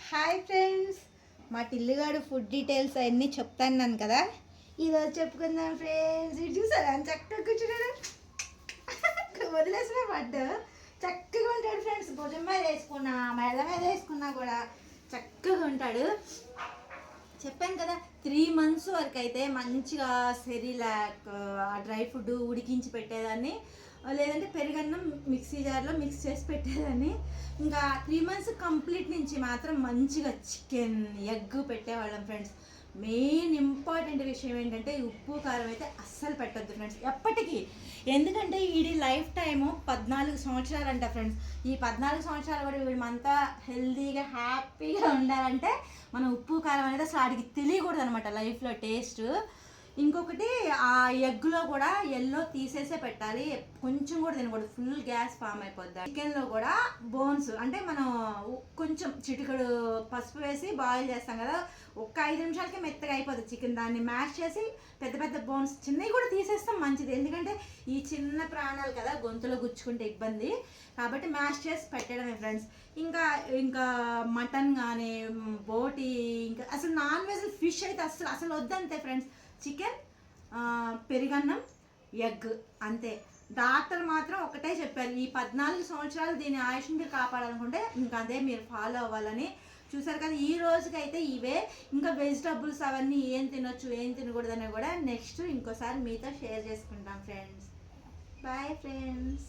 Hi friends, మా టిల్లుగాడు food details అవన్నీ చెప్తాను కదా. ఈరోజు చెప్పుకుందాం ఫ్రెండ్స్. ఇది చూసారా చక్కగా కూర్చున్నాడు, వదిలేసిన పడ్డు చక్కగా ఉంటాడు ఫ్రెండ్స్. భుజం మీద వేసుకున్నా, మెడ మీద వేసుకున్నా కూడా చక్కగా ఉంటాడు. చెప్పాను కదా 3 months వరకు అయితే మంచిగా సెరిలాక్ డ్రై ఫుడ్ ఉడికించి పెట్టేదాన్ని, లేదంటే పెరుగన్నం మిక్సీ జార్లో మిక్స్ చేసి పెట్టేదాన్ని. ఇంకా 3 months కంప్లీట్ నుంచి మాత్రం మంచిగా చికెన్ ఎగ్ పెట్టేవాళ్ళం ఫ్రెండ్స్. మెయిన్ ఇంపార్టెంట్ విషయం ఏంటంటే ఉప్పు కారం అయితే అస్సలు పెట్టొద్దు ఫ్రెండ్స్ ఎప్పటికీ. ఎందుకంటే వీడి లైఫ్ టైము 14 సంవత్సరాలు అంట ఫ్రెండ్స్. ఈ 14 సంవత్సరాలు కూడా వీడిమంతా హెల్తీగా హ్యాపీగా ఉండాలంటే మనం ఉప్పు కారం అనేది అసలు ఆడికి తెలియకూడదు అనమాట లైఫ్లో టేస్ట్. ఇంకొకటి ఆ ఎగ్లో కూడా ఎల్లో తీసేసే పెట్టాలి, కొంచెం కూడా తినకూడదు, ఫుల్ గ్యాస్ ఫామ్ అయిపోద్ది. చికెన్లో కూడా బోన్స్ అంటే మనం కొంచెం చిటికడు పసుపు వేసి బాయిల్ చేస్తాం కదా, ఒక్క 5 నిమిషాలకే మెత్తగా అయిపోతుంది చికెన్. దాన్ని మ్యాష్ చేసి పెద్ద పెద్ద బోన్స్ చిన్నవి కూడా తీసేస్తాం మంచిది, ఎందుకంటే ఈ చిన్న ప్రాణాలు కదా గొంతులో గుచ్చుకుంటే ఇబ్బంది, కాబట్టి మ్యాష్ చేసి పెట్టడమే ఫ్రెండ్స్. ఇంకా ఇంకా మటన్ కానీ బోటి, ఇంకా అసలు నాన్ వెజ్ ఫిష్ అయితే అసలు వద్దంతే ఫ్రెండ్స్. చికెన్, పెరుగన్నం, ఎగ్ అంతే. డాక్టర్ మాత్రం ఒకటే చెప్పారు, ఈ 14 సంవత్సరాలు దీని ఆయుష్ని మీరు కాపాడాలనుకుంటే ఇంకా అదే మీరు ఫాలో అవ్వాలని. చూసారు కదా, ఈ రోజుకైతే ఇవే. ఇంకా వెజిటబుల్స్ అవన్నీ ఏం తినొచ్చు ఏం తినకూడదని కూడా నెక్స్ట్ ఇంకోసారి మీతో షేర్ చేసుకుంటాం ఫ్రెండ్స్. Bye friends.